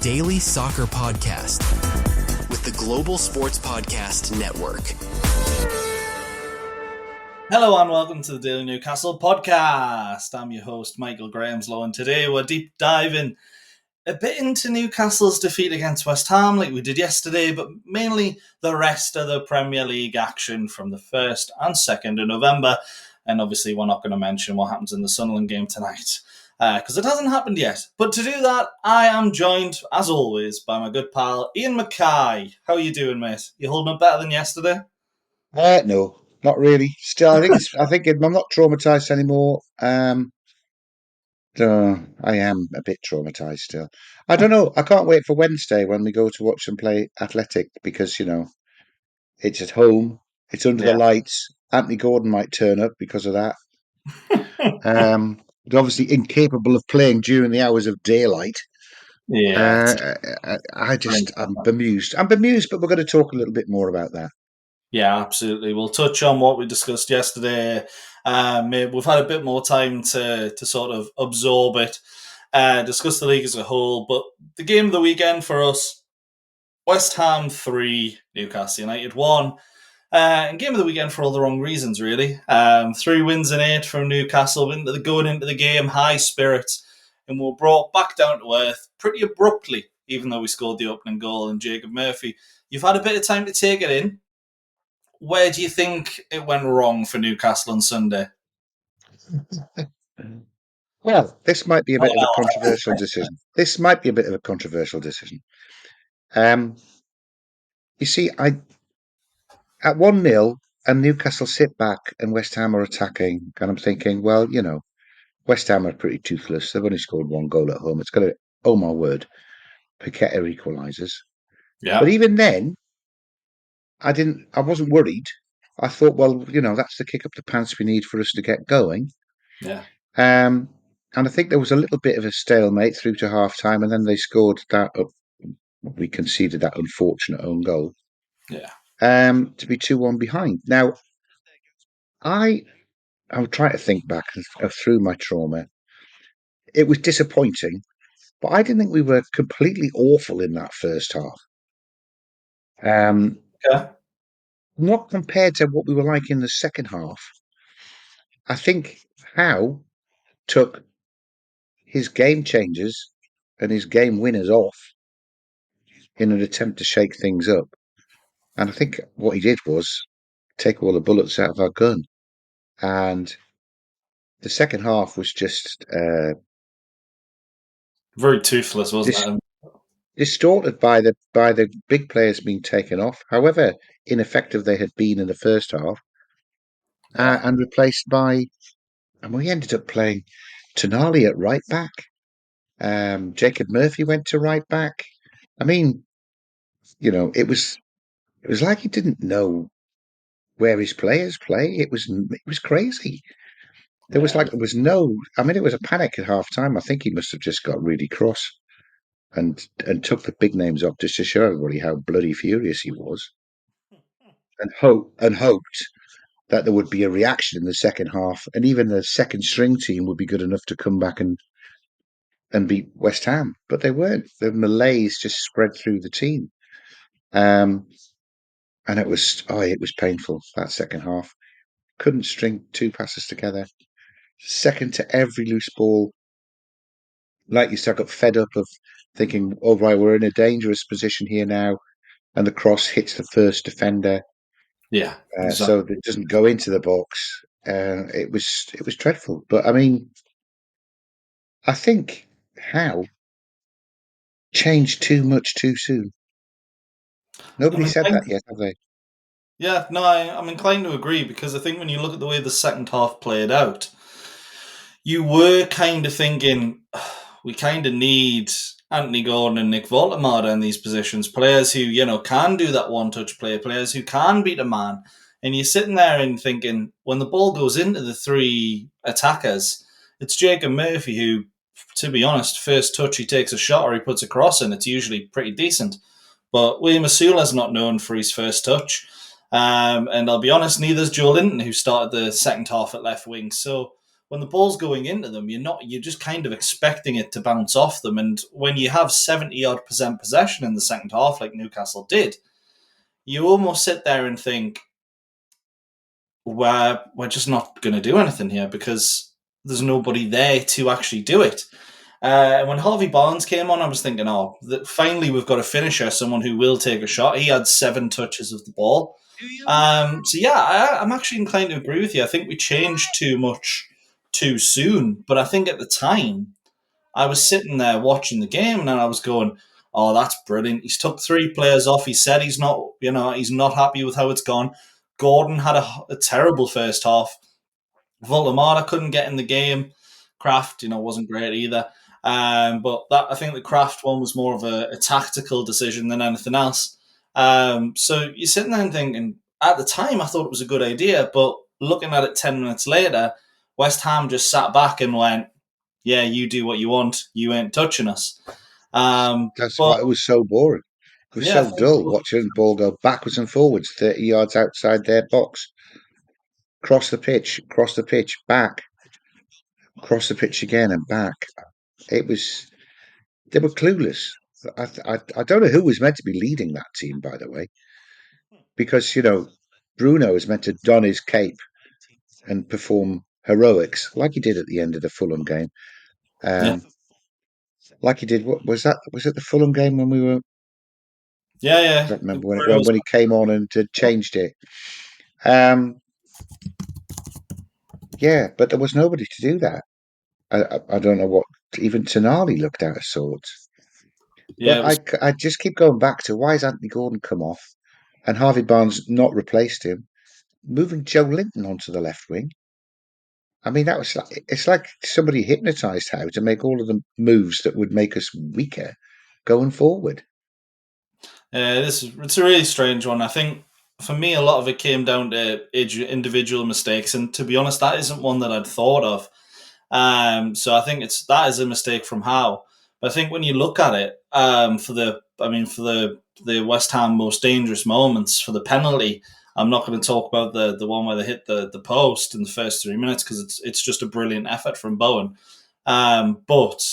Daily Soccer Podcast with the Global Sports Podcast Network. Hello and welcome to the Daily Newcastle Podcast. I'm your host, Michael Grahamslaw, and today we're deep diving a bit into Newcastle's defeat against West Ham like we did yesterday, but mainly the rest of the Premier League action from the 1st and 2nd of November. And obviously we're not going to mention what happens in the Sunderland game tonight, because it hasn't happened yet. But to do that, I am joined, as always, by my good pal, Iain Mackay. How are you doing, mate? You holding up better than yesterday? No, not really. Still, I think I'm not traumatized anymore. I am a bit traumatized still. I don't know. I can't wait for Wednesday when we go to watch them play Athletic because, it's at home. It's under the lights. Anthony Gordon might turn up because of that. They're obviously incapable of playing during the hours of daylight. Yeah. I'm bemused. I'm bemused, but we're going to talk a little bit more about that. Yeah, absolutely. We'll touch on what we discussed yesterday. We've had a bit more time to sort of absorb it, discuss the league as a whole. But the game of the weekend for us, West Ham 3, Newcastle United 1. And game of the weekend for all the wrong reasons, really. 3 wins and 8 from Newcastle, going into the game, high spirits, and we're brought back down to earth pretty abruptly, even though we scored the opening goal and Jacob Murphy. You've had a bit of time to take it in. Where do you think it went wrong for Newcastle on Sunday? Well, this might be a bit of a controversial decision. You see, at 1-0 and Newcastle sit back and West Ham are attacking, and I'm thinking, well, West Ham are pretty toothless. They've only scored 1 goal at home. It's got to, oh my word, Paqueta equalises. Yeah. But even then, I wasn't worried. I thought, well, that's the kick up the pants we need for us to get going. Yeah. And I think there was a little bit of a stalemate through to half time, and then they scored that. We conceded that unfortunate own goal. Yeah. To be 2-1 behind. Now, I'm trying to think back through my trauma. It was disappointing, but I didn't think we were completely awful in that first half. Not compared to what we were like in the second half. I think Howe took his game changers and his game winners off in an attempt to shake things up. And I think what he did was take all the bullets out of our gun. And the second half was just very toothless, wasn't it? Distorted by the big players being taken off, however ineffective they had been in the first half, and replaced by, and we ended up playing Tonali at right back. Jacob Murphy went to right back. I mean, it was like he didn't know where his players play. It was crazy. There was no. I mean, it was a panic at half time. I think he must have just got really cross and took the big names off just to show everybody how bloody furious he was, and hoped that there would be a reaction in the second half, and even the second string team would be good enough to come back and beat West Ham. But they weren't. The malaise just spread through the team. And it was painful, that second half. Couldn't string 2 passes together. Second to every loose ball. Like you said, I got fed up of thinking, oh, right, we're in a dangerous position here now. And the cross hits the first defender. Yeah. Exactly. So it doesn't go into the box. It was dreadful. But I mean, I think Howe changed too much too soon. Nobody said that yet, have they? Yeah, no, I'm inclined to agree, because I think when you look at the way the second half played out, you were kind of thinking, we kind of need Anthony Gordon and Nick Voltemada in these positions, players who, can do that one-touch play, players who can beat a man. And you're sitting there and thinking, when the ball goes into the 3 attackers, it's Jacob Murphy who, to be honest, first touch he takes a shot or he puts a cross in, it's usually pretty decent. But William Asula's not known for his first touch. And I'll be honest, neither's Joe Linton, who started the second half at left wing. So when the ball's going into them, you're just kind of expecting it to bounce off them. And when you have 70% possession in the second half, like Newcastle did, you almost sit there and think, we're just not going to do anything here because there's nobody there to actually do it. When Harvey Barnes came on, I was thinking, finally we've got a finisher, someone who will take a shot. He had 7 touches of the ball. I'm actually inclined to agree with you. I think we changed too much too soon. But I think at the time, I was sitting there watching the game and I was going, oh, that's brilliant. He's took 3 players off. He said he's not happy with how it's gone. Gordon had a terrible first half. Voldemar couldn't get in the game. Kraft, wasn't great either. But I think the Kraft one was more of a tactical decision than anything else. So you're sitting there and thinking, at the time, I thought it was a good idea, but looking at it 10 minutes later, West Ham just sat back and went, yeah, you do what you want. You ain't touching us. That's why it was so boring. It was so dull watching the ball go backwards and forwards, 30 yards outside their box. Cross the pitch, back. Cross the pitch again and back. They were clueless. I don't know who was meant to be leading that team, by the way, because, Bruno is meant to don his cape and perform heroics like he did at the end of the Fulham game. Like he did. What was that? Was it the Fulham game when we were? Yeah. I don't remember when he came on and changed it. Yeah, but there was nobody to do that. I don't know what even Tonali looked out of sorts. Yeah, but I just keep going back to why has Anthony Gordon come off and Harvey Barnes not replaced him, moving Joe Linton onto the left wing. I mean, it's like somebody hypnotized Howe to make all of the moves that would make us weaker going forward. It's a really strange one. I think for me, a lot of it came down to individual mistakes, and to be honest, that isn't one that I'd thought of. So I think that is a mistake from Howe. But I think when you look at it, for the West Ham most dangerous moments, for the penalty, I'm not going to talk about the one where they hit the post in the first 3 minutes because it's just a brilliant effort from Bowen. But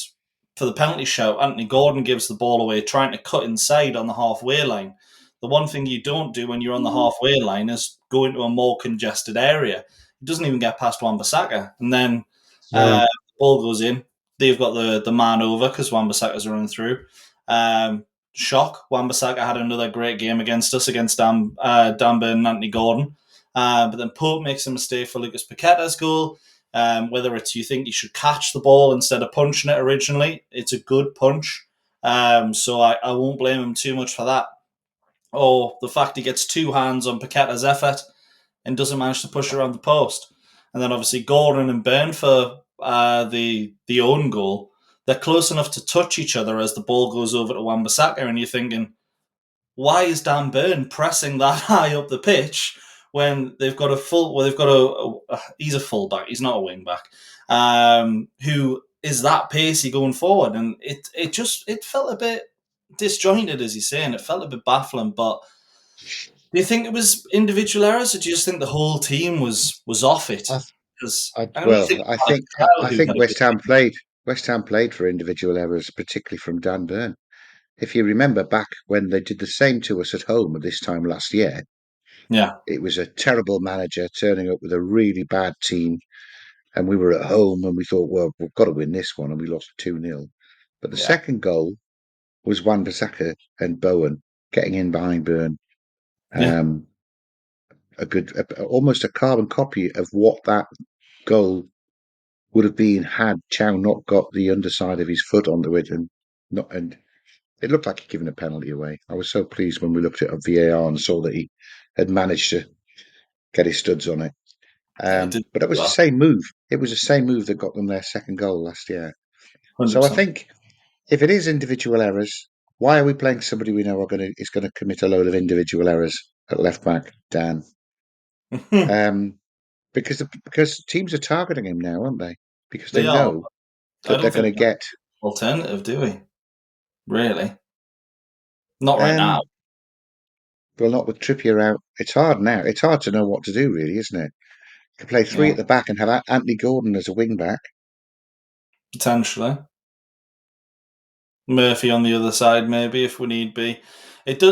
for the penalty shout, Anthony Gordon gives the ball away, trying to cut inside on the halfway line. The one thing you don't do when you're on the halfway line is go into a more congested area. He doesn't even get past Wan-Bissaka. And then the ball goes in. They've got the man over because Wan-Bissaka's running through. Shock. Wan-Bissaka had another great game against us, against Dan Burn and Anthony Gordon. But then Pope makes a mistake for Lucas Paqueta's goal. Whether it's you think you should catch the ball instead of punching it originally, it's a good punch. So I won't blame him too much for that. Or the fact he gets 2 hands on Paqueta's effort and doesn't manage to push around the post. And then obviously Gordon and Burn for the own goal. They're close enough to touch each other as the ball goes over to Wan-Bissaka, and you're thinking, why is Dan Burn pressing that high up the pitch when they've got he's a fullback, he's not a wing back, who is that pacey going forward? And it felt a bit disjointed, as you're saying. It felt a bit baffling, but do you think it was individual errors, or do you just think the whole team was off it? I think West Ham played for individual errors, particularly from Dan Burn. If you remember back when they did the same to us at home at this time last year, it was a terrible manager turning up with a really bad team, and we were at home and we thought, well, we've got to win this one, and we lost 2-0. But the second goal was Wan-Bissaka and Bowen getting in behind Burn. Almost a carbon copy of what that goal would have been had Chow not got the underside of his foot onto it, and it looked like he'd given a penalty away. I was so pleased when we looked at VAR and saw that he had managed to get his studs on it. But it was the same move. It was the same move that got them their second goal last year. 100%. So I think if it is individual errors, why are we playing somebody we know is going to commit a load of individual errors at left back, Dan? Because teams are targeting him now, aren't they? Because they know that they're going to get alternative, do we? Really? Not right now. Well, not with Trippier out. It's hard now. It's hard to know what to do, really, isn't it? Could play three at the back and have Anthony Gordon as a wing back. Potentially. Murphy on the other side, maybe, if we need be.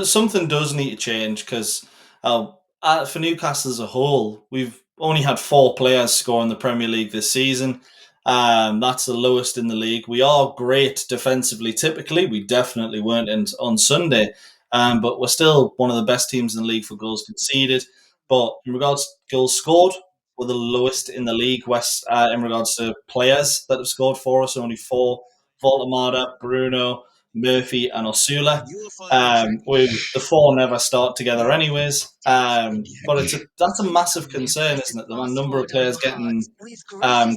Something does need to change because for Newcastle as a whole, we've only had 4 players score in the Premier League this season. That's the lowest in the league. We are great defensively typically. We definitely weren't on Sunday, but we're still one of the best teams in the league for goals conceded. But in regards to goals scored, we're the lowest in the league in regards to players that have scored for us, only 4. Voltemada, Bruno, Murphy, and Osula. The 4 never start together, anyways. But that's a massive concern, isn't it? The number of players getting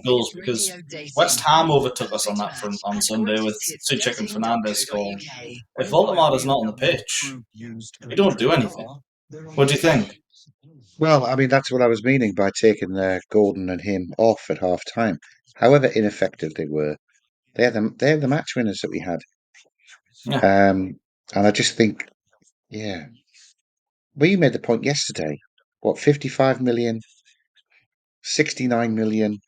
goals, because West Ham overtook us on that front on Sunday with Souček and Fernandes scoring. If Voltemada's not on the pitch, we don't do anything. What do you think? Well, I mean, that's what I was meaning by taking Gordon and him off at half time. However ineffective they were, they're the match winners that we had. Yeah. And I just think, well, you made the point yesterday. What, 55 million, 69 million,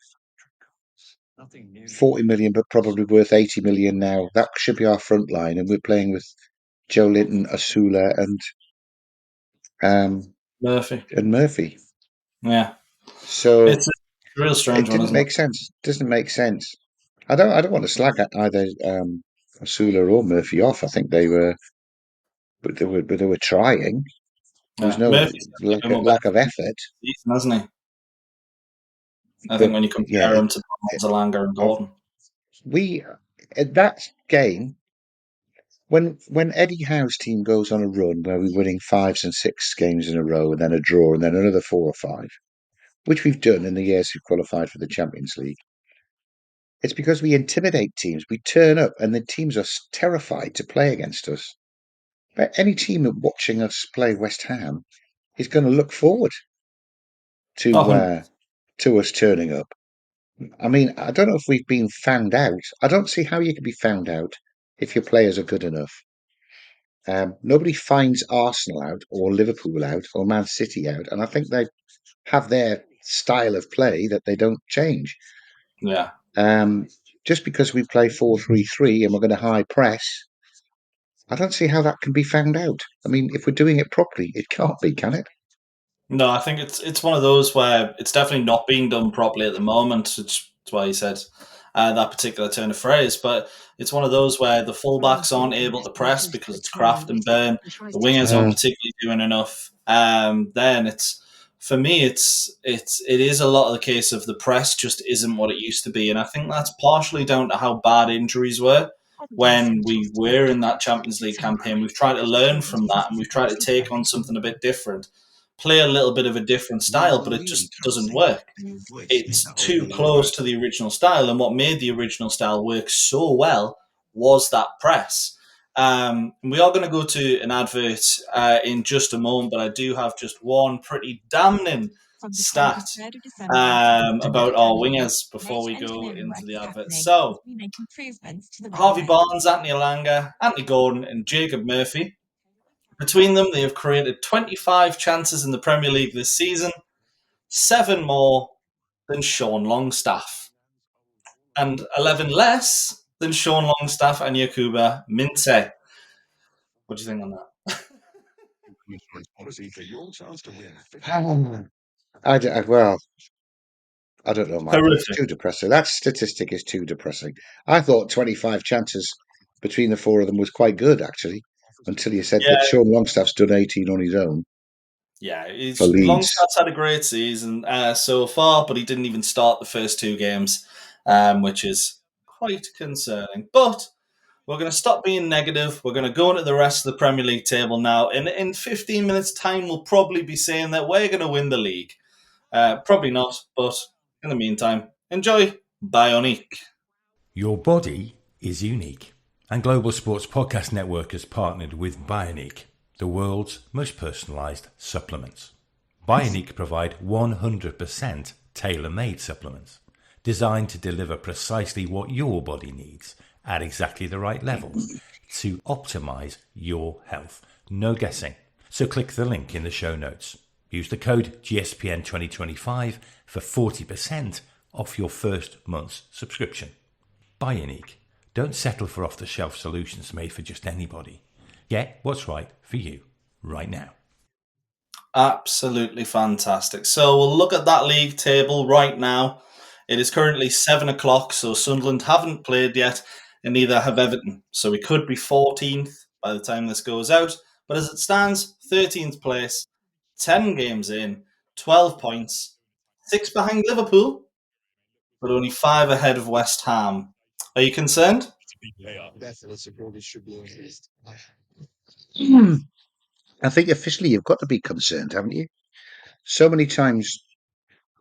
40 million, but probably worth 80 million now. That should be our front line, and we're playing with Joe Linton, Osula, and Murphy. Yeah. So it's a real strange one. It doesn't make sense. I don't want to slag either Osula or Murphy off. I think they were trying. There was no lack of effort, hasn't he? I think when you compare him to Zalanga and Gordon, at that game, when Eddie Howe's team goes on a run where we're winning 5s and 6 games in a row, and then a draw, and then another 4 or 5, which we've done in the years we've qualified for the Champions League, it's because we intimidate teams. We turn up, and the teams are terrified to play against us. But any team watching us play West Ham is going to look forward to us turning up. I mean, I don't know if we've been found out. I don't see how you can be found out if your players are good enough. Nobody finds Arsenal out or Liverpool out or Man City out, and I think they have their style of play that they don't change. Yeah. Just because we play 4-3-3 and we're going to high press, I don't see how that can be found out. I mean, if we're doing it properly, it can't be, can it? No, I think it's one of those where it's definitely not being done properly at the moment. That's why he said that particular turn of phrase. But it's one of those where the fullbacks aren't able to press because it's Kraft and Burn. The wingers aren't particularly doing enough. Then it is a lot of the case of the press just isn't what it used to be, and I think that's partially down to how bad injuries were when we were in that Champions League campaign. We've tried to learn from that, and we've tried to take on something a bit different. Play a little bit of a different style, but it just doesn't work. It's too close to the original style, and what made the original style work so well was that press. We are going to go to an advert in just a moment, but I do have just one pretty damning stat about our wingers before we go into the advert. So, Harvey Barnes, Anthony Elanga, Anthony Gordon, and Jacob Murphy. Between them, they have created 25 chances in the Premier League this season, 7 more than Sean Longstaff, and 11 less than Sean Longstaff and Yakuba Minte. What do you think on that? I don't know, Michael. It's too depressing. That statistic is too depressing. I thought 25 chances between the 4 of them was quite good, actually, until you said that Sean Longstaff's done 18 on his own. Yeah, Longstaff's had a great season so far, but he didn't even start the first 2 games, which is quite concerning. But we're going to stop being negative. We're going to go into the rest of the Premier League table now. In 15 minutes' time, we'll probably be saying that we're going to win the league. Probably not, but in the meantime, enjoy Bioniq. Your body is unique, and Global Sports Podcast Network has partnered with Bioniq, the world's most personalised supplements. Bioniq provide 100% tailor-made supplements designed to deliver precisely what your body needs at exactly the right level to optimise your health. No guessing. So click the link in the show notes. Use the code GSPN2025 for 40% off your first month's subscription. Bioniq. Don't settle for off-the-shelf solutions made for just anybody. Get what's right for you right now. Absolutely fantastic. So we'll look at that league table right now. It is currently 7 o'clock, so Sunderland haven't played yet, and neither have Everton. So we could be 14th by the time this goes out. But as it stands, 13th place, 10 games in, 12 points, 6 behind Liverpool, but only 5 ahead of West Ham. Are you concerned? I think officially you've got to be concerned, haven't you? So many times,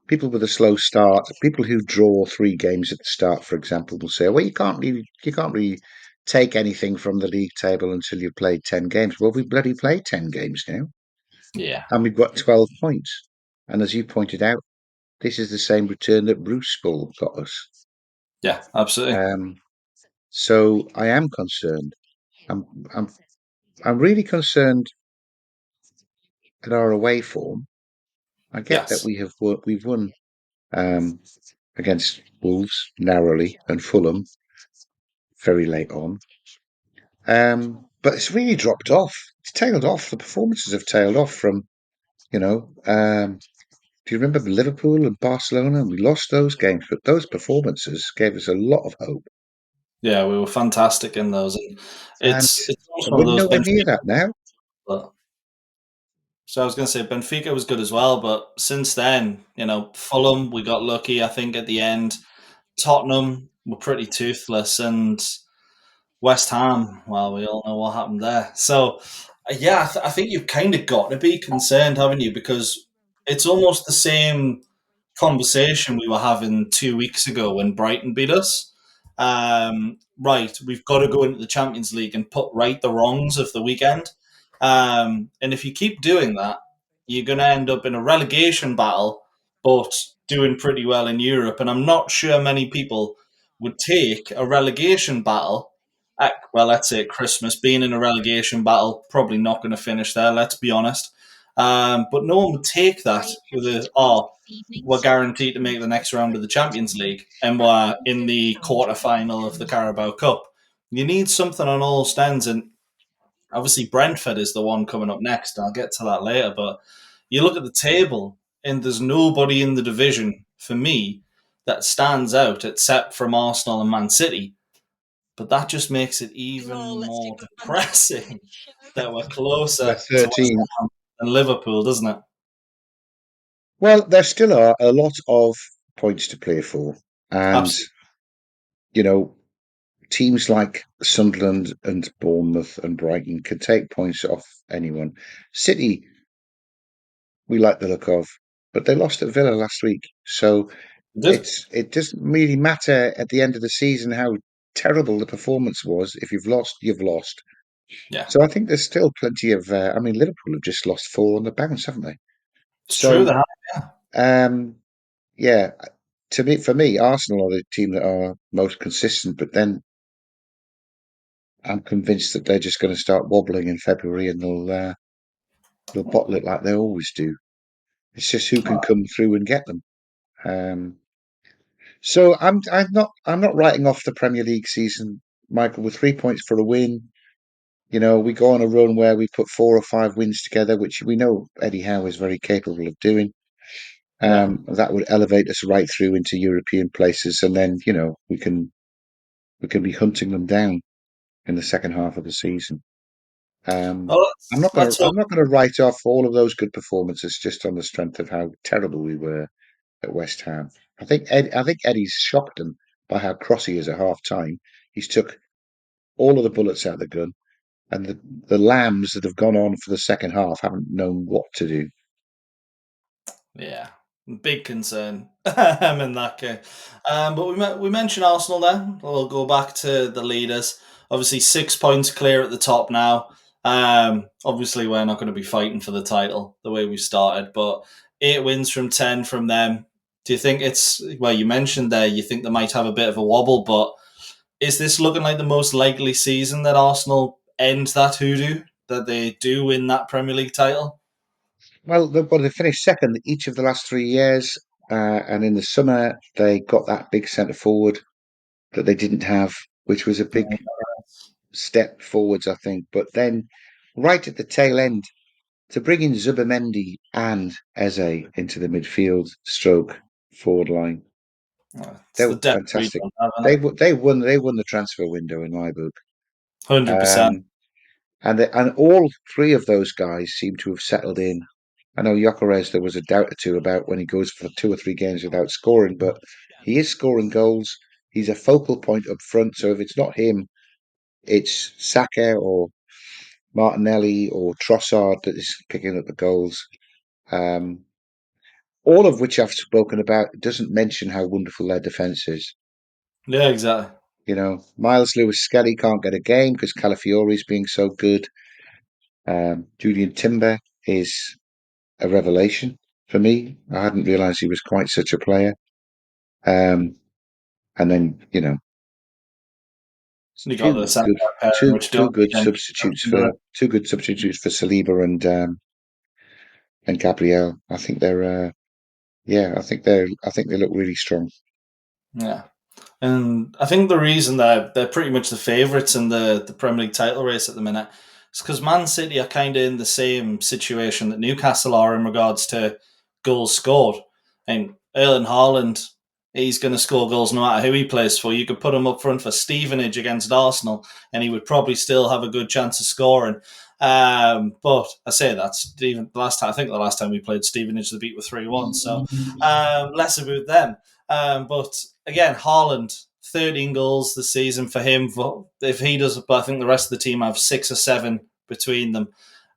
people with a slow start, people who draw 3 games at the start, for example, will say, "Well, you can't really take anything from the league table until you've played 10 games." Well, we've bloody played 10 games now, Yeah. and we've got 12 points. And as you pointed out, this is the same return that Bruce Spull got us. Yeah, absolutely. So I am concerned. I'm really concerned at our away form. I get that Yes. we've won against Wolves narrowly and Fulham very late on, but it's really dropped off. It's tailed off. The performances have tailed off from, do you remember Liverpool and Barcelona? We lost those games, but those performances gave us a lot of hope. Yeah, we were fantastic in those. And And it's almost one of we're those nowhere near Benfica. that now. But, so I was going to say Benfica was good as well, but since then, Fulham, we got lucky, I think, at the end. Tottenham were pretty toothless, and West Ham, well, we all know what happened there. So, yeah, I think you've kind of got to be concerned, haven't you? Because it's almost the same conversation we were having 2 weeks ago when Brighton beat us. Right, we've got to go into the Champions League and put right the wrongs of the weekend. And if you keep doing that, you're going to end up in a relegation battle, but doing pretty well in Europe. And I'm not sure many people would take a relegation battle at, well, let's say at Christmas, being in a relegation battle, probably not going to finish there, let's be honest. But no one would take that with we're guaranteed to make the next round of the Champions League and we're in the quarter-final of the Carabao Cup. You need something on all stands, and obviously Brentford is the one coming up next. I'll get to that later, but you look at the table and there's nobody in the division, for me, that stands out except from Arsenal and Man City. But that just makes it even more depressing that we're closer to West 13. Ham than Liverpool, doesn't it? Well, there still are a lot of points to play for. And, Absolutely. teams like Sunderland and Bournemouth and Brighton can take points off anyone. City, we like the look of, but they lost at Villa last week. So it doesn't really matter at the end of the season how terrible the performance was. If you've lost, you've lost. Yeah. So I think there's still plenty of. Liverpool have just lost 4 on the bounce, haven't they? It's true. They have. Yeah. For me, Arsenal are the team that are most consistent. But then I'm convinced that they're just going to start wobbling in February, and they'll bottle it like they always do. It's just who can come through and get them. So I'm not writing off the Premier League season, Michael. With 3 points for a win, we go on a run where we put 4 or 5 wins together, which we know Eddie Howe is very capable of doing. That would elevate us right through into European places, and then we can be hunting them down in the second half of the season. I'm not going to write off all of those good performances just on the strength of how terrible we were at West Ham. I think Eddie's shocked them by how cross he is at half time. He's took all of the bullets out of the gun, and the lambs that have gone on for the second half haven't known what to do. Yeah, big concern in that case. But we mentioned Arsenal there. We'll go back to the leaders. Obviously, 6 points clear at the top now. Obviously, we're not going to be fighting for the title the way we started, but 8 wins from 10 from them. Do you think you mentioned there, you think they might have a bit of a wobble, but is this looking like the most likely season that Arsenal end that hoodoo, that they do win that Premier League title? Well, they finished second each of the last 3 years, and in the summer they got that big centre forward that they didn't have, which was a big step forwards, I think. But then, right at the tail end, to bring in Zubamendi and Eze into the midfield stroke forward line, It's they the were depth we fantastic. don't have, isn't it? They won the transfer window in my book. 100%. And all three of those guys seem to have settled in. I know Gyökeres, there was a doubt or two about when he goes for 2 or 3 games without scoring, but he is scoring goals. He's a focal point up front. So if it's not him, it's Saka or Martinelli or Trossard that is picking up the goals. Um, all of which I've spoken about. It doesn't mention how wonderful their defence is. Yeah, exactly. You know, Miles Lewis-Skelly can't get a game because Calafiori's being so good. Julian Timber is a revelation for me. I hadn't realised he was quite such a player. And then You got the two centre good back pairing, which don't need any introduction, two good substitutes for Saliba and Gabriel. I think they're I think they look really strong. Yeah. And I think the reason they're pretty much the favourites in the Premier League title race at the minute is because Man City are kind of in the same situation that Newcastle are in regards to goals scored. And Erling Haaland, he's going to score goals no matter who he plays for. You could put him up front for Stevenage against Arsenal, and he would probably still have a good chance of scoring. But I say that even the last time, I think the last time we played Stevenage, they beat with 3-1. So less about them. But again, Haaland, 13 goals this season for him. If he does, but I think the rest of the team have 6 or 7 between them.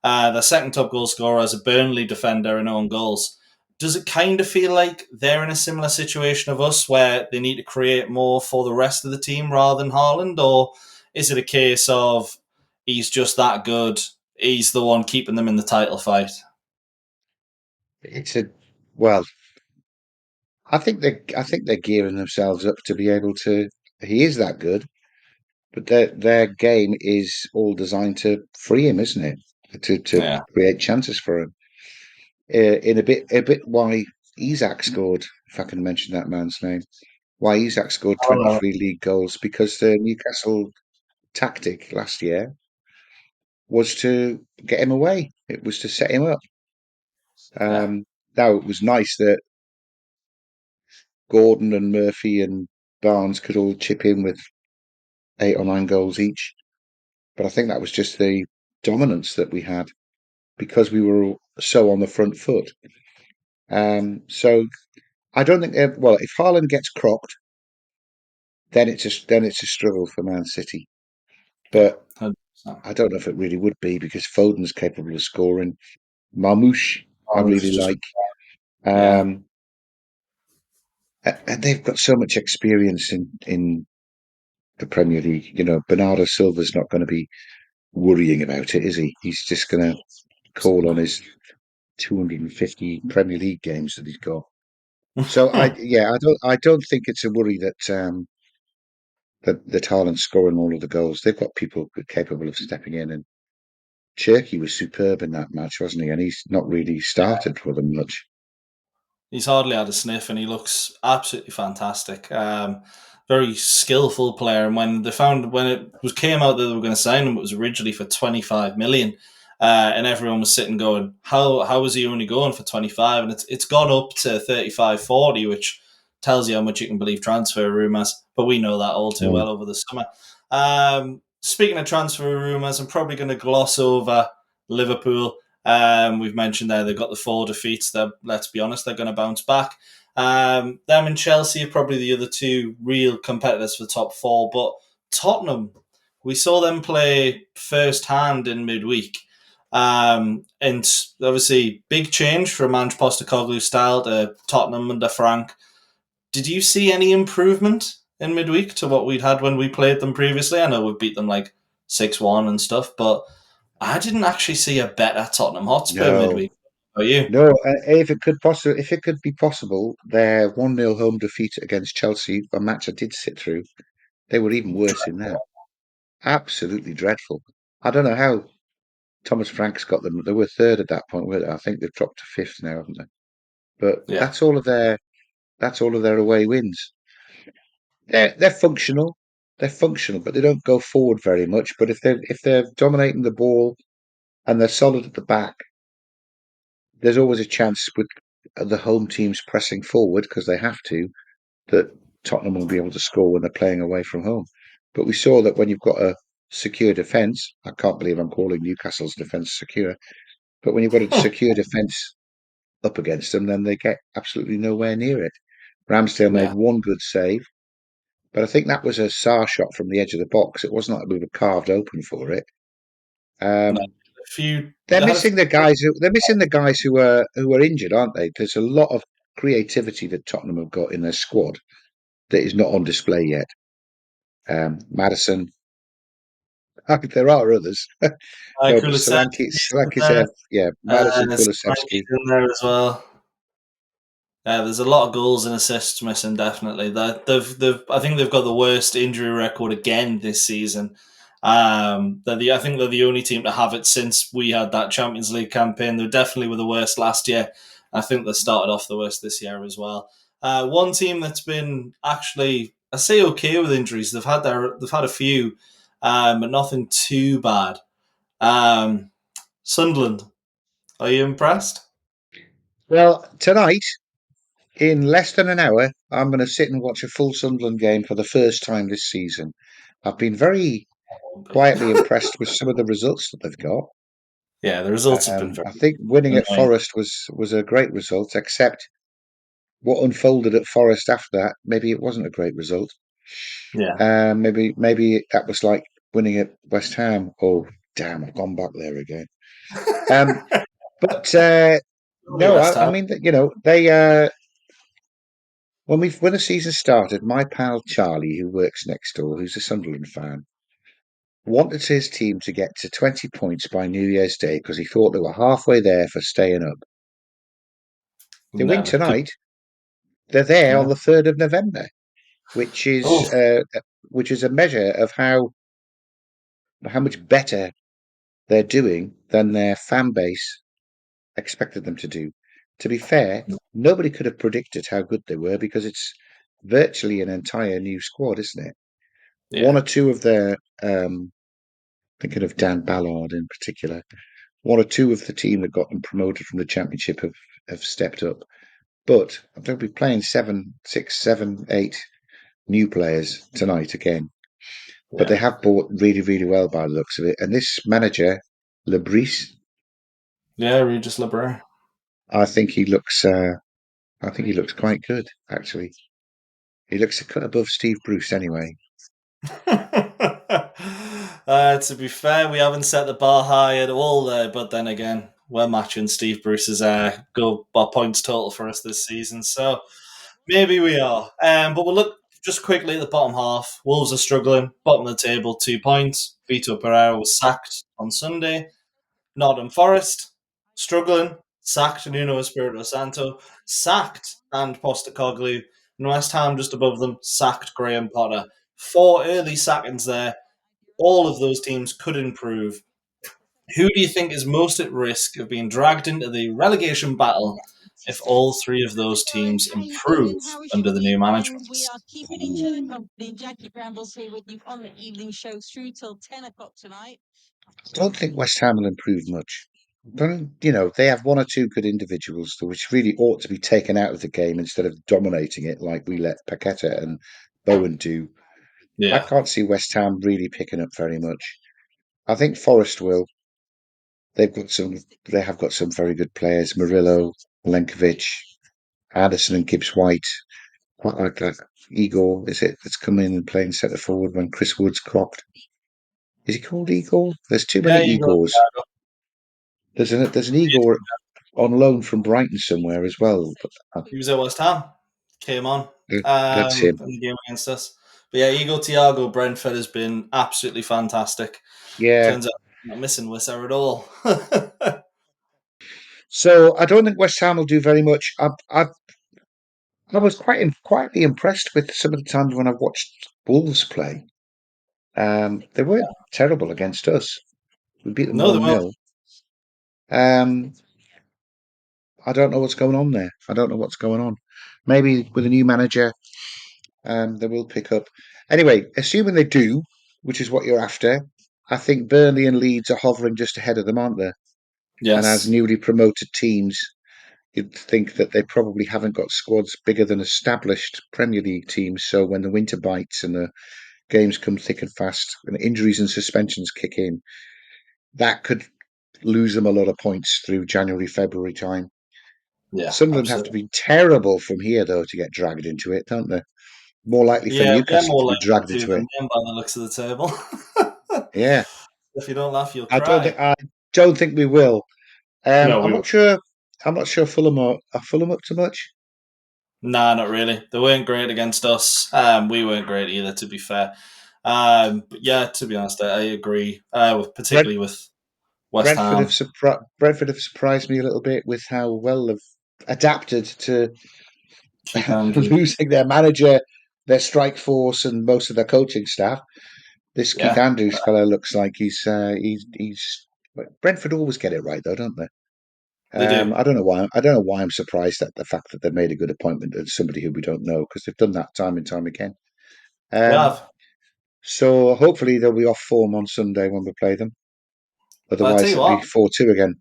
The second top goal scorer is a Burnley defender in own goals. Does it kind of feel like they're in a similar situation of us where they need to create more for the rest of the team rather than Haaland? Or is it a case of he's just that good, he's the one keeping them in the title fight? It's a well, I think they're gearing themselves up to be able to. He is that good, but their game is all designed to free him, isn't it? To Yeah. create chances for him. In a bit why Isak scored, if I can mention that man's name. Why Isak scored Oh, 23 league goals because the Newcastle tactic last year was to get him away. It was to set him up. yeah. Now it was nice that Gordon and Murphy and Barnes could all chip in with 8 or 9 goals each. But I think that was just the dominance that we had because we were so on the front foot. So I don't think well, if Haaland gets crocked, then it's a struggle for Man City. Yeah. But I don't know if it really would be because Foden's capable of scoring. Marmoush, I really Just, like. yeah. And they've got so much experience in the Premier League. You know, Bernardo Silva's not going to be worrying about it, is he? He's just going to call on his 250 Premier League games that he's got. So I don't think it's a worry that Haaland's scoring all of the goals. They've got people capable of stepping in, and Cherky was superb in that match, wasn't he? And he's not really started for them much. He's hardly had a sniff, and he looks absolutely fantastic. Very skillful player. And when it came out that they were going to sign him, it was originally for 25 million, and everyone was sitting going, "How is he only going for 25?" And it's gone up to 35, 40, which tells you how much you can believe transfer rumours. But we know that all too well over the summer. Speaking of transfer rumours, I'm probably going to gloss over Liverpool. We've mentioned there they've got the 4 defeats. Let's be honest, they're going to bounce back. Them and Chelsea are probably the other 2 real competitors for the top 4. But Tottenham, we saw them play first hand in midweek. And obviously, big change from Ange Postecoglou's style to Tottenham under Frank. Did you see any improvement in midweek to what we'd had when we played them previously? I know we beat them like 6-1 and stuff, but I didn't actually see a better Tottenham Hotspur No, midweek. Are you? no. If it could be possible, their 1-0 home defeat against Chelsea, a match I did sit through, they were even worse in that. Absolutely dreadful. I don't know how. Thomas Frank's got them. They were third at that point, weren't they? I think they've dropped to fifth now, haven't they? But Yeah. that's all of their away wins. They're functional. They're functional, but they don't go forward very much. But if they're dominating the ball and they're solid at the back, there's always a chance with the home teams pressing forward because they have to, that Tottenham will be able to score when they're playing away from home. But we saw that when you've got a secure defence, I can't believe I'm calling Newcastle's defence secure, but when you've got a secure defence up against them, then they get absolutely nowhere near it. Ramsdale made Yeah. one good save, but I think that was a Sarr shot from the edge of the box. It wasn't like we were carved open for it. No, Um, a few. they're They had a missing few. the guys. They're missing the guys who are injured, aren't they? There's a lot of creativity that Tottenham have got in their squad that is not on display yet. Madison. There are others. No, but Kulusevski's in there. Solanke, yeah, Madison, Solanke's Kulusevski. in there as well. There's a lot of goals and assists missing. Definitely, I think they've got the worst injury record again this season. I think they're the only team to have it since we had that Champions League campaign. They definitely were the worst last year. I think they started off the worst this year as well. One team that's been actually, I say, okay with injuries. They've had a few, but nothing too bad. Sunderland, are you impressed? Well, tonight, in less than an hour, I'm going to sit and watch a full Sunderland game for the first time this season. I've been very quietly impressed with some of the results that they've got. Yeah, the results have been very I think winning at annoying. Forest was a great result, except what unfolded at Forest after that. Maybe it wasn't a great result. Yeah. Maybe that was like winning at West Ham. Oh, damn! I've gone back there again. Um, but no, West I Ham. mean, they when the season started, my pal Charlie, who works next door, who's a Sunderland fan, wanted his team to get to 20 points by New Year's Day because he thought they were halfway there for staying up. They win Never could. tonight. They're there on Yeah. the 3rd of November, which is Oh, uh, which is a measure of how much better they're doing than their fan base expected them to do. To be fair, nobody could have predicted how good they were because it's virtually an entire new squad, isn't it? One yeah. or two of their, thinking of Dan Ballard in particular, one or two of the team that got them promoted from the Championship have stepped up. But they'll be playing 7, 6, 7, 8 new players tonight again. But Yeah. they have bought really, really well by the looks of it. And this manager, Lebris, Yeah, Regis Lebrun. I think he looks. I think he looks quite good, actually. He looks a cut above Steve Bruce, anyway. To be fair, we haven't set the bar high at all there, but then again, we're matching Steve Bruce's goal points total for us this season, so maybe we are. But we'll look just quickly at the bottom half. Wolves are struggling, bottom of the table, 2 points. Vitor Pereira was sacked on Sunday. Nottingham Forest, struggling, sacked Nuno Espirito Santo, sacked and Postecoglou, and West Ham just above them, sacked Graham Potter. 4 early sackings there. All of those teams could improve. Who do you think is most at risk of being dragged into the relegation battle if all three of those teams How you improve doing? How was your under the new weekend? management? We are keeping each other company. Jackie Brambles here with you on the evening show through till 10 o'clock tonight. I don't think West Ham will improve much. They have one or two good individuals which really ought to be taken out of the game instead of dominating it like we let Paqueta and Bowen do. I Yeah. can't see West Ham really picking up very much. I think Forest will. They've got some. They have got some very good players: Murillo, Lenkovic, Addison, and Gibbs White. Quite like that. Igor, is it? That's come in and playing centre forward when Chris Wood's clocked. Is he called Igor? There's too many Yeah, you got Igors. There's an Igor on loan from Brighton somewhere as well. But he was at West Ham. Came on that's him. in the game against us. But yeah, Igor Thiago Brentford has been absolutely fantastic. Yeah. Turns out not missing Wissa at all. So I don't think West Ham will do very much. I was quietly impressed with some of the times when I've watched Wolves play. They weren't terrible against us. We beat them No, they one won't. nil. I don't know what's going on there. I don't know what's going on. Maybe with a new manager, they will pick up. Anyway, assuming they do, which is what you're after, I think Burnley and Leeds are hovering just ahead of them, aren't they? And as Yes. newly promoted teams, you'd think that they probably haven't got squads bigger than established Premier League teams. So when the winter bites and the games come thick and fast, and injuries and suspensions kick in, that could lose them a lot of points through January, February time. Yeah, Sunderland have to absolutely. be terrible from here, though, to get dragged into it, don't they? More likely for Yeah, we're Newcastle more to be likely dragged to into it. than them by the looks of the table. Yeah, If you don't laugh, you'll I don't cry. think I don't think we will. No, I'm we not won't. sure. I'm not sure Fulham are Fulham up to much. Nah, not really. They weren't great against us. We weren't great either, to be fair. But yeah, to be honest, I agree. Brent, Particularly with West Ham. Brentford have surprised me a little bit with how well they've adapted to Keep Andrews. losing their manager, their strike force, and most of their coaching staff. This Keith Yeah, Andrews fellow looks like he's. Brentford always get it right, though, don't they? they do. I don't know why. I don't know why I'm surprised at the fact that they've made a good appointment as somebody who we don't know because they've done that time and time again. They Um, have. so hopefully they'll be off form on Sunday when we play them. But I tell Otherwise, you it'll be what, 4-2 again.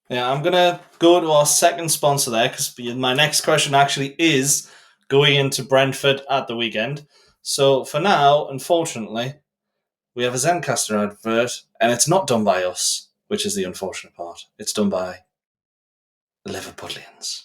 yeah, I'm gonna go to our second sponsor there because my next question actually is going into Brentford at the weekend. So for now, unfortunately, we have a Zencaster advert, and it's not done by us, which is the unfortunate part. It's done by the Liverpudlians.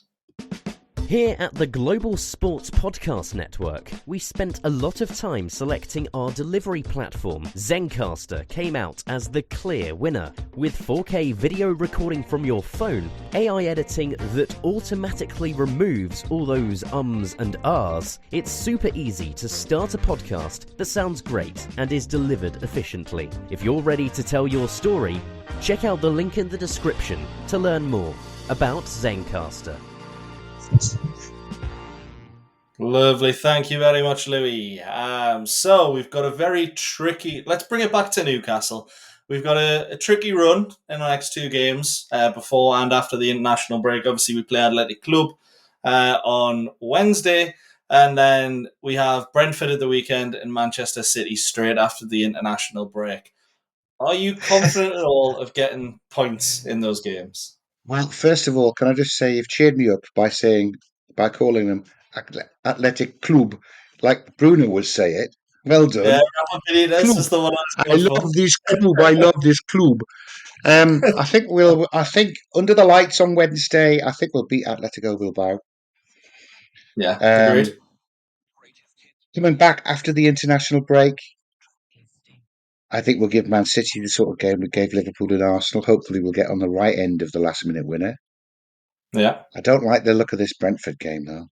Here at the Global Sports Podcast Network, we spent a lot of time selecting our delivery platform. Zencaster came out as the clear winner. With 4K video recording from your phone, AI editing that automatically removes all those ums and ahs, it's super easy to start a podcast that sounds great and is delivered efficiently. If you're ready to tell your story, check out the link in the description to learn more about Zencaster. Lovely. Thank you very much, Louis. So we've got a very tricky... Let's bring it back to Newcastle. We've got a tricky run in the next two games before and after the international break. Obviously, we play Athletic Club on Wednesday, and then we have Brentford at the weekend and Manchester City straight after the international break. Are you confident at all of getting points in those games? Well, first of all, can I just say you've cheered me up by calling them Athletic Club, like Bruno would say it. Well Yeah, done, Rafa Benitez club. is the one I was I going for. love this club. I love this club. I think we'll. I think under the lights on Wednesday, I think we'll beat Atletico Bilbao. Yeah, agreed. Um, Coming back after the international break, I think we'll give Man City the sort of game we gave Liverpool and Arsenal. Hopefully, we'll get on the right end of the last-minute winner. Yeah, I don't like the look of this Brentford game, though.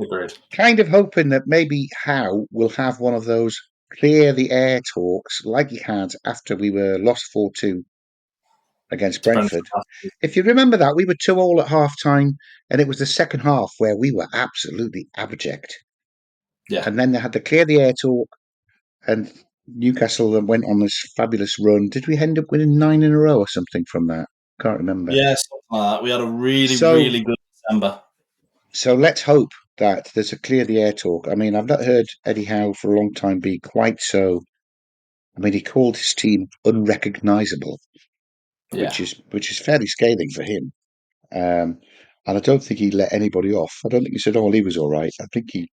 agreed. Kind of hoping that maybe Howe will have one of those clear the air talks like he had after we were lost 4-2 against To Brentford Brentford. last week. If you remember that, we were 2-2 at half time, and it was the second half where we were absolutely abject. Yeah. And then they had to clear the air talk, and Newcastle went on this fabulous run. Did we end up winning 9 in a row or something from that? Can't remember. Yeah, something like that. We had a really, So, really good December. so let's hope that there's a clear the air talk. I mean, I've not heard Eddie Howe for a long time be quite so. I mean, he called his team unrecognisable, Yeah. which is fairly scathing for him. And I don't think he let anybody off. I don't think he said, "Oh, he was all right." I think he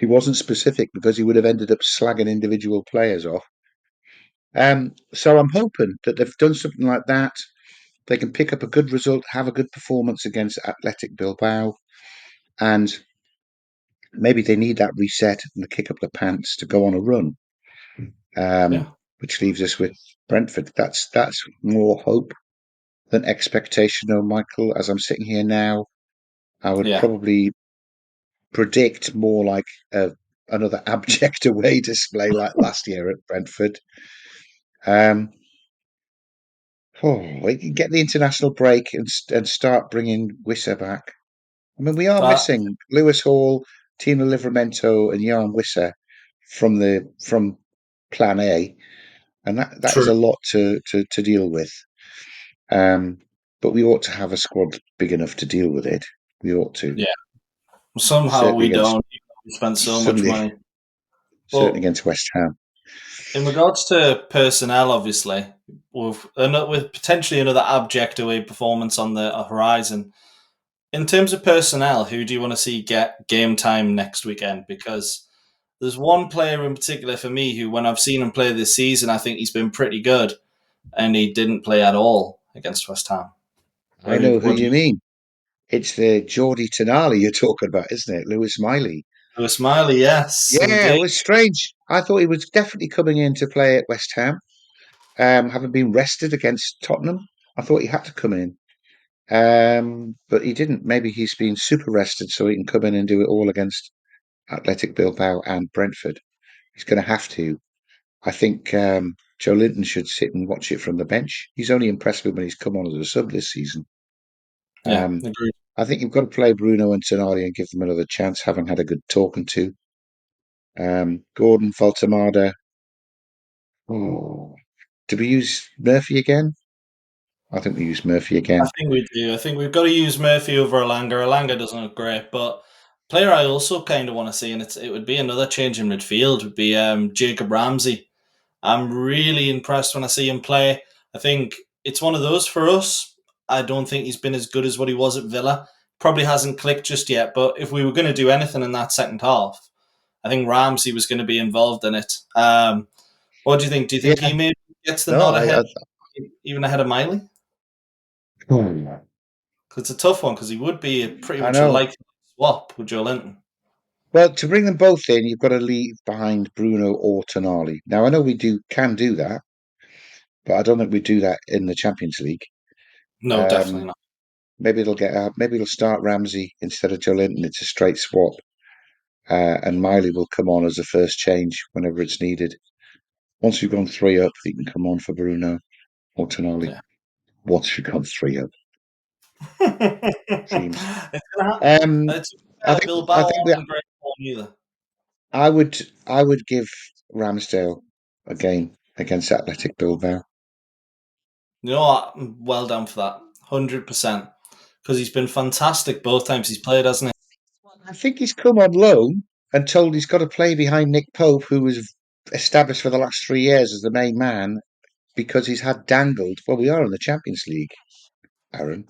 wasn't specific because he would have ended up slagging individual players off. So I'm hoping that they've done something like that. They can pick up a good result, have a good performance against Athletic Bilbao, and maybe they need that reset and the kick up the pants to go on a run. Yeah. Which leaves us with Brentford. That's more hope than expectation, though, Michael. As I'm sitting here now, I would Yeah. probably predict more like another abject away display like last year at Brentford. Um, we can get the international break and start bringing Wissa back. I mean, we are But missing Lewis Hall, Tino Livramento, and Jan Wissa from Plan A, and that is true. a lot to deal with. But we ought to have a squad big enough to deal with it. We ought to. Yeah. Somehow Certainly we against, don't. We spent so much certainly, money. certainly But against West Ham. in regards to personnel, obviously, with potentially another abject away performance on the horizon, in terms of personnel, who do you want to see get game time next weekend? Because there's one player in particular for me who, when I've seen him play this season, I think he's been pretty good, and he didn't play at all against West Ham. I know who you mean. It's the Geordie Tonali you're talking about, isn't it? Lewis Miley. Lewis Miley, yes, Yeah, it indeed. was strange. I thought he was definitely coming in to play at West Ham, having been rested against Tottenham. I thought he had to come in. But he didn't. Maybe he's been super rested so he can come in and do it all against Athletic Bilbao and Brentford. He's going to have to. I think Joe Linton should sit and watch it from the bench. He's only impressed me when he's come on as a sub this season. Yeah, Um, agreed. I think you've got to play Bruno and Tonali and give them another chance, having had a good talking to. Gordon, Faltamada. Oh, do we use Murphy again? I think we use Murphy again. I think we do. I think we've got to use Murphy over Alanga. Alanga doesn't look great, but player I also kind of want to see, and it would be another change in midfield, would be Jacob Ramsey. I'm really impressed when I see him play. I think it's one of those for us. I don't think he's been as good as what he was at Villa. Probably hasn't clicked just yet, but if we were going to do anything in that second half, I think Ramsey was going to be involved in it. What do you think? Do you think Yeah, he maybe gets the no, nod ahead, even ahead of Miley? Because it's a tough one, because he would be pretty I much a know. likely swap with Joe Linton. Well, to bring them both in, you've got to leave behind Bruno or Tonali. Now, I know we can do that, but I don't think we do that in the Champions League. No, definitely Um, not. maybe it'll start Ramsey instead of Joe Linton. It's a straight swap, and Miley will come on as a first change whenever it's needed. Once we've gone 3 up, he can come on for Bruno or Tonali. Yeah. Once we've gone 3 up, seems. It's gonna happen. Um, It's I think Bilbao I think aren't that in great form either. I would give Ramsdale a game against Athletic Bilbao. You know what? I'm well done for that. 100%. Because he's been fantastic both times he's played, hasn't he? I think he's come on loan and told he's got to play behind Nick Pope, who was established for the last 3 years as the main man, because he's had dangled. Well, we are in the Champions League, Aaron,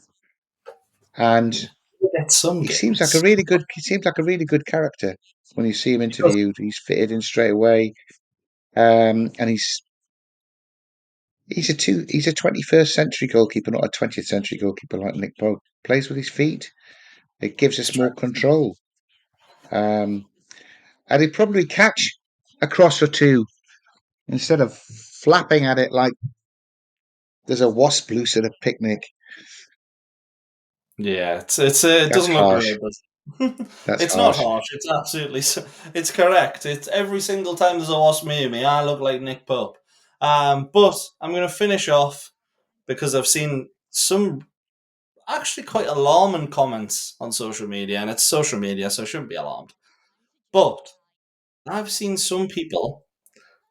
and He'll get some he seems like a games. really good. He seems like a really good character when you see him interviewed. He's fitted in straight away, and he's a 21st century goalkeeper, not a 20th century goalkeeper like Nick Pope. Plays with his feet. It gives us more control. And he'd probably catch a cross or two instead of flapping at it like there's a wasp loose at a picnic. Yeah, it That's doesn't look harsh. great, does it? That's It's not harsh. harsh. It's absolutely, it's correct. It's every single time there's a wasp near me, I look like Nick Pope. But I'm going to finish off because I've seen some actually quite alarming comments on social media, and it's social media, so I shouldn't be alarmed. But I've seen some people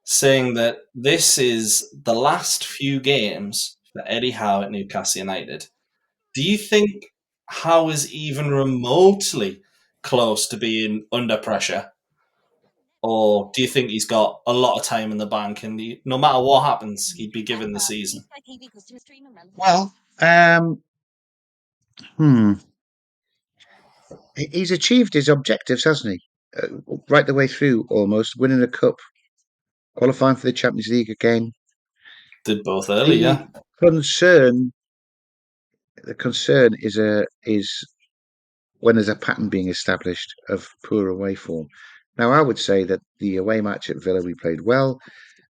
saying that this is the last few games for Eddie Howe at Newcastle United. Do you think Howe is even remotely close to being under pressure? Or do you think he's got a lot of time in the bank and no matter what happens, he'd be given the season? Well, he's achieved his objectives, hasn't he? Right the way through, almost winning a cup, qualifying for the Champions League again. Did both early, The yeah. concern, the concern is when there's a pattern being established of poor away form. Now, I would say that the away match at Villa we played well.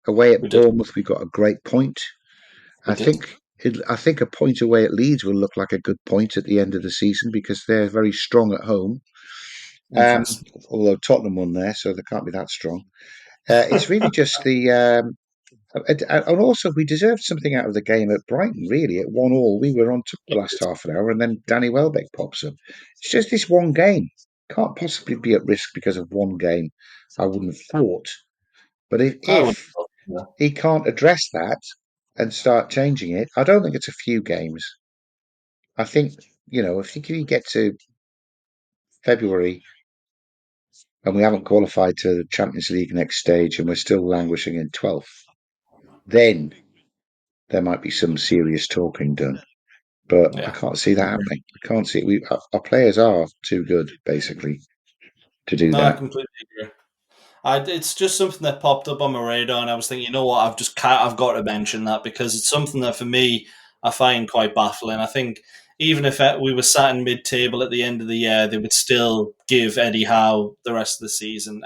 Away We at did. Bournemouth we got a great point. We I did. think I think a point away at Leeds will look like a good point at the end of the season because they're very strong at home. Um, Yes. although Tottenham won there, so they can't be that strong. It's really just and also we deserved something out of the game at Brighton. Really, at 1-1, we were on top the last half an hour, and then Danny Welbeck pops up. It's just this one game can't possibly be at risk because of one game. I wouldn't have thought, but I would. if he can't address that, and start changing it. I don't think it's a few games. I think, if you get to February and we haven't qualified to the Champions League next stage and we're still languishing in 12th, then there might be some serious talking done. But I can't see that happening. I can't see it. Our players are too good, basically, to do I that. completely agree. It's just something that popped up on my radar, and I was thinking, you know what, I've got to mention that because it's something that for me I find quite baffling. I think even if we were sat in mid-table at the end of the year, they would still give Eddie Howe the rest of the season.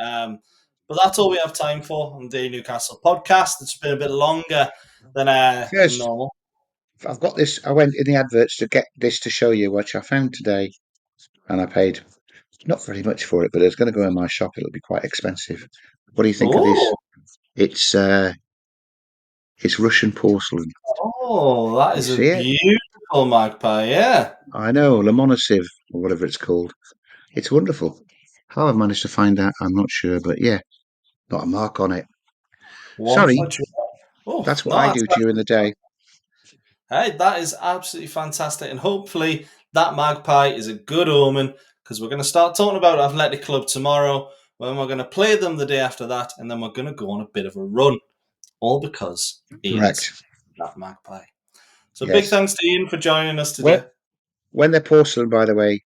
But that's all we have time for on the Newcastle podcast. It's been a bit longer than Yes, normal. I've got this. I went in the adverts to get this to show you, which I found today, and I paid not very much for it, but it's going to go in my shop. It'll be quite expensive. What do you think of this? It's Russian porcelain. Oh, that You is a see it? beautiful magpie, yeah. I know, Lomonosov, or whatever it's called. It's wonderful. How I've managed to find that, I'm not sure, but yeah, not a mark on it. One Sorry, for joy. Oh, that's what no, I do during the day. Hey, that is absolutely fantastic. And hopefully that magpie is a good omen because we're going to start talking about Athletic Club tomorrow. When we're going to play them the day after that, and then we're going to go on a bit of a run. All because Iain's Correct. that magpie. So big Yes. thanks to Iain for joining us today. When they're porcelain, by the way,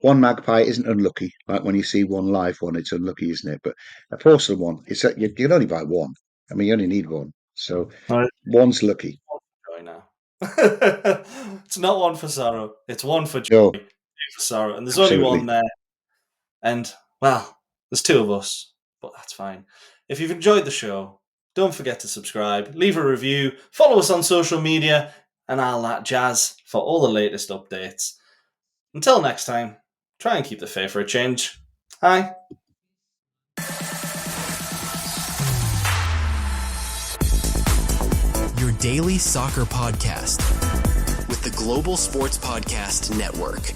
one magpie isn't unlucky. Like when you see one live one, it's unlucky, isn't it? But a porcelain one, you can only buy one. I mean, you only need one. So Right. one's lucky. Joy now. It's not one for sorrow. It's one for joy, No, two for sorrow. And there's absolutely. only one there. And, well, there's two of us, but that's fine. If you've enjoyed the show, don't forget to subscribe, leave a review, follow us on social media, and all that jazz for all the latest updates. Until next time, try and keep the faith for a change. Hi. Your daily soccer podcast with the Global Sports Podcast Network.